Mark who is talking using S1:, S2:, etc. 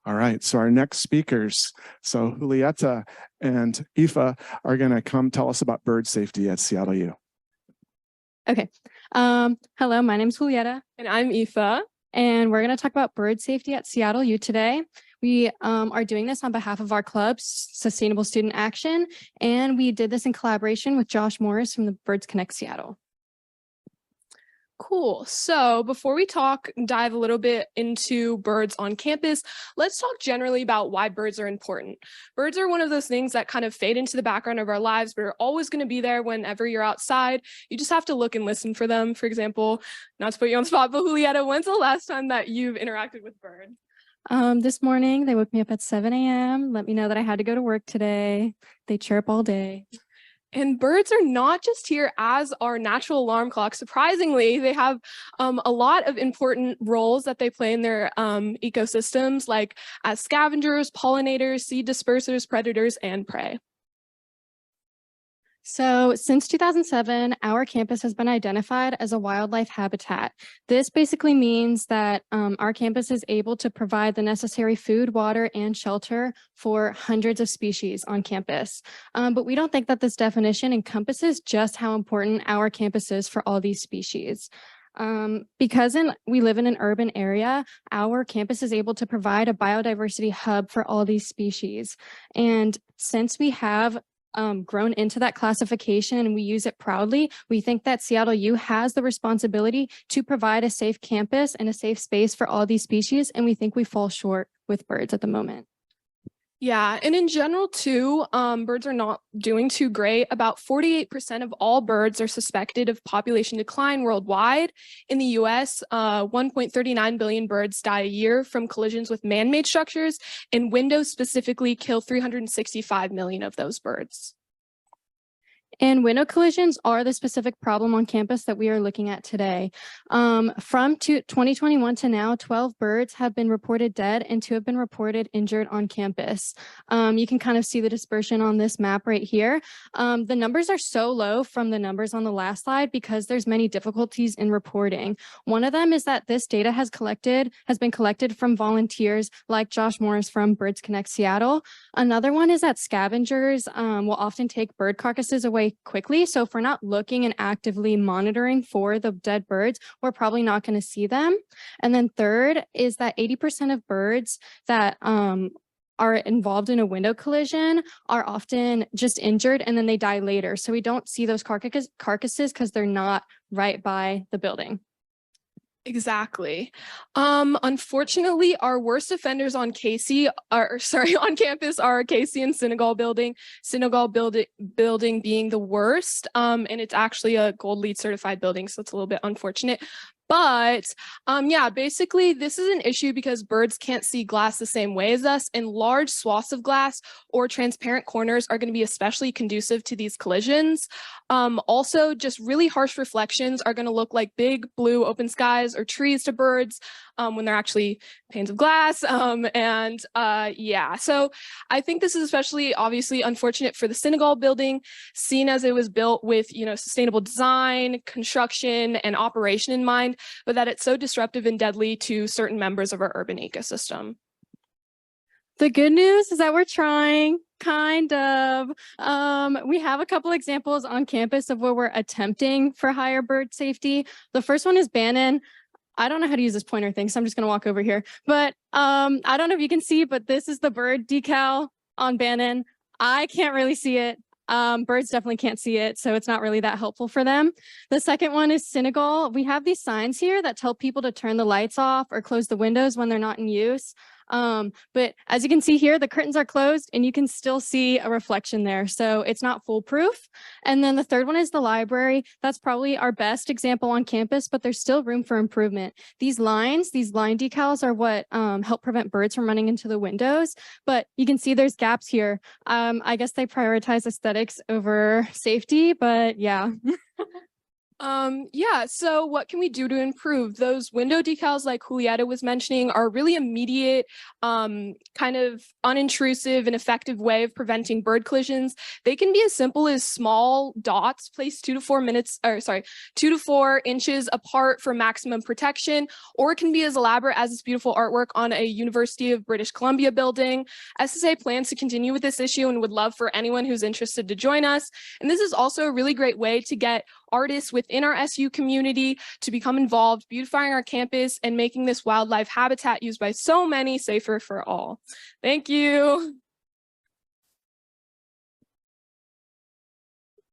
S1: All right, so our next speakers, so Julieta and Aoife are going to come tell us about bird safety at Seattle U.
S2: Okay. Hello, my name is Julieta.
S3: And I'm Aoife.
S2: And we're going to talk about bird safety at Seattle U today. We are doing this on behalf of our club's Sustainable Student Action, and we did this in collaboration with Josh Morris from the Birds Connect Seattle.
S3: Cool. So before we dive a little bit into birds on campus, let's talk generally about why birds are important. Birds are one of those things that kind of fade into the background of our lives, but are always going to be there whenever you're outside. You just have to look and listen for them. For example, not to put you on the spot, but Julieta, when's the last time that you've interacted with birds?
S2: This morning, they woke me up at 7 a.m., let me know that I had to go to work today. They chirp all day.
S3: And birds are not just here as our natural alarm clock. Surprisingly, they have a lot of important roles that they play in their ecosystems, like as scavengers, pollinators, seed dispersers, predators, and prey.
S2: So since 2007, our campus has been identified as a wildlife habitat. This basically means that our campus is able to provide the necessary food, water, and shelter for hundreds of species on campus. But we don't think that this definition encompasses just how important our campus is for all these species. Because we live in an urban area, our campus is able to provide a biodiversity hub for all these species. And since we have grown into that classification and we use it proudly, we think that Seattle U has the responsibility to provide a safe campus and a safe space for all these species, and we think we fall short with birds at the moment.
S3: Yeah, and in general too, birds are not doing too great. About 48% of all birds are suspected of population decline worldwide. In the US, 1.39 billion birds die a year from collisions with man-made structures, and windows specifically kill 365 million of those birds.
S2: And window collisions are the specific problem on campus that we are looking at today. From 2021 to now, 12 birds have been reported dead and 2 have been reported injured on campus. You can kind of see the dispersion on this map right here. The numbers are so low from the numbers on the last slide because there's many difficulties in reporting. One of them is that this data has been collected from volunteers like Josh Morris from Birds Connect Seattle. Another one is that scavengers will often take bird carcasses away quickly. So if we're not looking and actively monitoring for the dead birds, we're probably not going to see them. And then third is that 80% of birds that are involved in a window collision are often just injured and then they die later. So we don't see those carcasses because they're not right by the building.
S3: Exactly. Unfortunately, our worst offenders on on campus are Casey and Senegal building. Senegal building being the worst. And it's actually a Gold LEED certified building, so it's a little bit unfortunate. But yeah, basically this is an issue because birds can't see glass the same way as us, and large swaths of glass or transparent corners are going to be especially conducive to these collisions. Also, just really harsh reflections are going to look like big blue open skies or trees to birds when they're actually panes of glass. Yeah, so I think this is especially obviously unfortunate for the Senegal building, seen as it was built with, sustainable design, construction, and operation in mind, but that it's so disruptive and deadly to certain members of our urban ecosystem.
S2: The good news is that we're trying, kind of. We have a couple examples on campus of where we're attempting for higher bird safety. The first one is Bannon. I don't know how to use this pointer thing, so I'm just going to walk over here. But I don't know if you can see, but this is the bird decal on Bannon. I can't really see it. Birds definitely can't see it, so it's not really that helpful for them. The second one is Senegal. We have these signs here that tell people to turn the lights off or close the windows when they're not in use. But as you can see here, the curtains are closed and you can still see a reflection there. So it's not foolproof. And then the third one is the library. That's probably our best example on campus, but there's still room for improvement. These line decals are what help prevent birds from running into the windows. But you can see there's gaps here. I guess they prioritize aesthetics over safety, but yeah.
S3: Yeah, so what can we do to improve? Those window decals like Julieta was mentioning are really immediate, kind of unintrusive and effective way of preventing bird collisions. They can be as simple as small dots placed 2 to 4 inches apart for maximum protection, or it can be as elaborate as this beautiful artwork on a University of British Columbia building. SSA plans to continue with this issue and would love for anyone who's interested to join us. And this is also a really great way to get artists within our SU community to become involved, beautifying our campus and making this wildlife habitat used by so many safer for all. Thank you.